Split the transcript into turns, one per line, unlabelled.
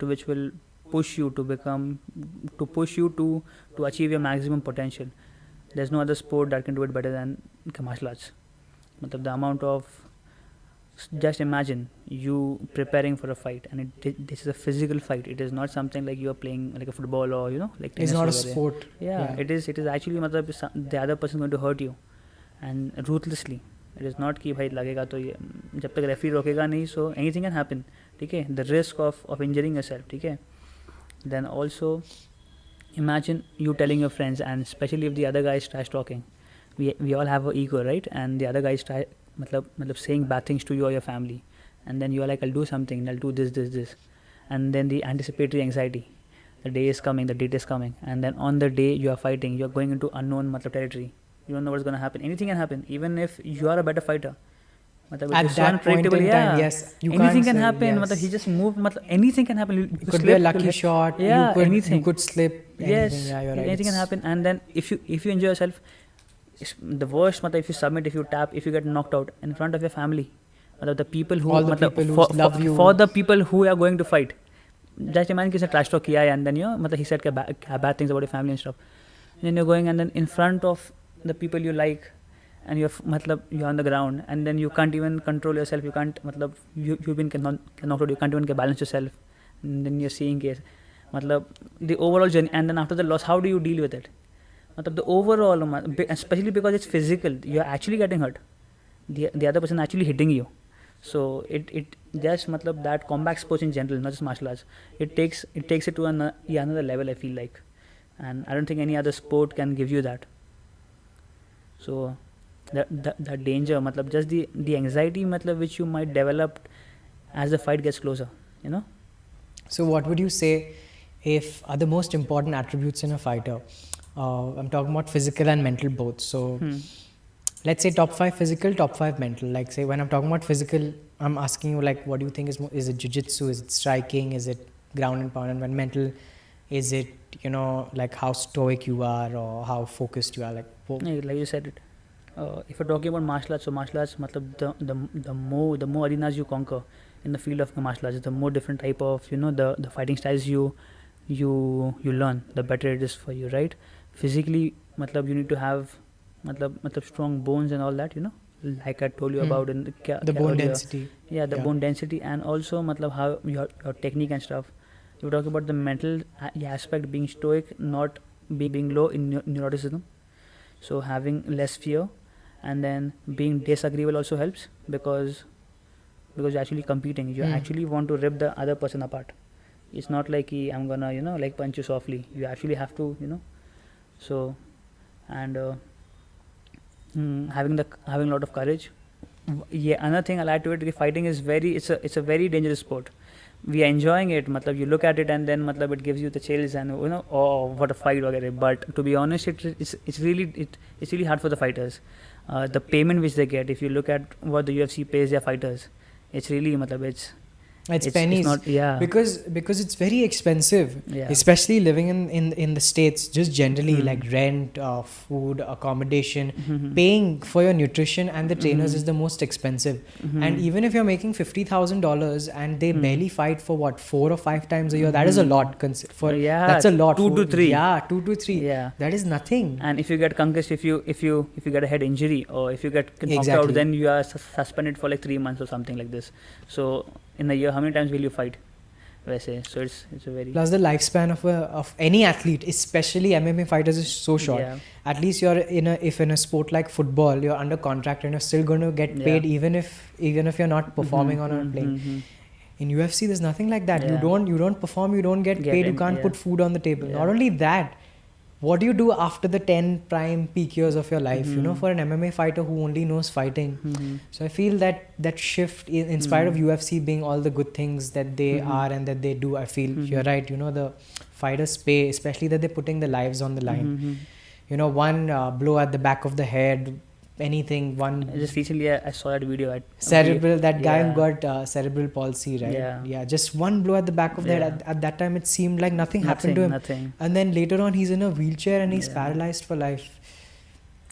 which will push you to achieve your maximum potential. There's no other sport that can do it better than martial arts. Matlab the amount of, just imagine you preparing for a fight, and this is a physical fight. It is not something like you are playing like a football or like tennis.
It's not a
वगैरह.
sport.
Yeah, it is actually मतलब the other person is going to hurt you and ruthlessly. It is not कि भाई लगेगा तो ये जब तक referee रोकेगा नहीं, so anything can happen. ठीक है, the risk of injuring yourself. ठीक है, then also imagine you telling your friends, and especially if the other guy is trash talking. We all have an ego, right? And the other guy is matlab saying bad things to you or your family, and then you are like, I'll do something, I'll do this, and then the anticipatory anxiety, the day is coming, the date is coming, and then on the day you are fighting, you are going into unknown territory. You don't know what's going to happen. Anything can happen, even if you are a better fighter.
At that point in time, yes, you
anything
can't
can
say,
happen.
yes.
He just moved. Anything can happen.
It could be a lucky shot.
Yeah, anything.
You could slip. Anything.
Yes,
yeah, you're right.
anything can happen. And then if you enjoy yourself, the worst, if you submit, if you tap, if you get knocked out in front of your family, the people who,
all the people who love you,
for the people who are going to fight. Just imagine कि trash talk किया है, and then he said bad things about your family and stuff. And then you're going, and then in front of the people you like, and you're on the ground, and then you can't even control yourself. You can't you've been knocked out. You can't even balance yourself. And then you're seeing case, the overall journey. And then after the loss, how do you deal with it? The overall, especially because it's physical, you're actually getting hurt. The other person actually hitting you. So it just that combat sports in general, not just martial arts, it takes it to another level, I feel like, and I don't think any other sport can give you that. So the danger, just the anxiety which you might develop as the fight gets closer,
So what would you say are the most important attributes in a fighter? I'm talking about physical and mental both. So let's say top 5 physical, top 5 mental. Like say when I'm talking about physical, I'm asking you like, what do you think is it jiu-jitsu? Is it striking? Is it ground and pound? And when mental, is it, like how stoic you are or how focused you are? Like
you said it. If you're talking about martial arts, so martial arts, the more arenas you conquer in the field of martial arts, the more different type of, the fighting styles you learn, the better it is for you, right? Physically, you need to have, strong bones and all that, like I told you about in
the bone density.
Yeah, the bone density, and also, how your technique and stuff. You talk about the mental aspect, being stoic, not being low in neuroticism. So having less fear, and then being disagreeable also helps because you're actually competing. You actually want to rip the other person apart. It's not like I'm gonna punch you softly. You actually have to So, and having a lot of courage. Yeah, another thing I'll add to it, fighting is it's a very dangerous sport. We are enjoying it. You look at it and then it gives you the chills and oh, what a fight, whatever. But to be honest, it's really hard for the fighters. The payment which they get, if you look at what the UFC pays their fighters, it's really
it's pennies.
It's not,
because it's very expensive, especially living in the States, just generally like rent, food, accommodation, paying for your nutrition and the trainers is the most expensive. And even if you're making $50,000 and they barely fight for what 4 or 5 times a year, that is a lot. That's a lot.
2 to 3.
Yeah, 2 to 3.
Yeah,
that is nothing.
And if you get concussed, if you get a head injury, or if you get knocked out, then you are suspended for like 3 months or something like this. So in a year, how many times will you fight? So it's a very...
Plus the lifespan of any athlete, especially MMA fighters, is so short. Yeah. At least you're in a sport like football, you're under contract and you're still going to get paid even if you're not performing on a plane. In UFC, there's nothing like that. You don't perform, you don't get paid, you can't put food on the table. Not only that, what do you do after the 10 prime peak years of your life, for an MMA fighter who only knows fighting? So I feel that shift, in spite of UFC being all the good things that they are and that they do, I feel you're right, the fighters pay, especially that they're putting their lives on the line. One blow at the back of the head, anything,
just recently I saw that video at
cerebral, that guy who got cerebral palsy, right? Yeah, just one blow at the back of the head. At that time it seemed like nothing happened to him. And then later on he's in a wheelchair and he's paralyzed for life.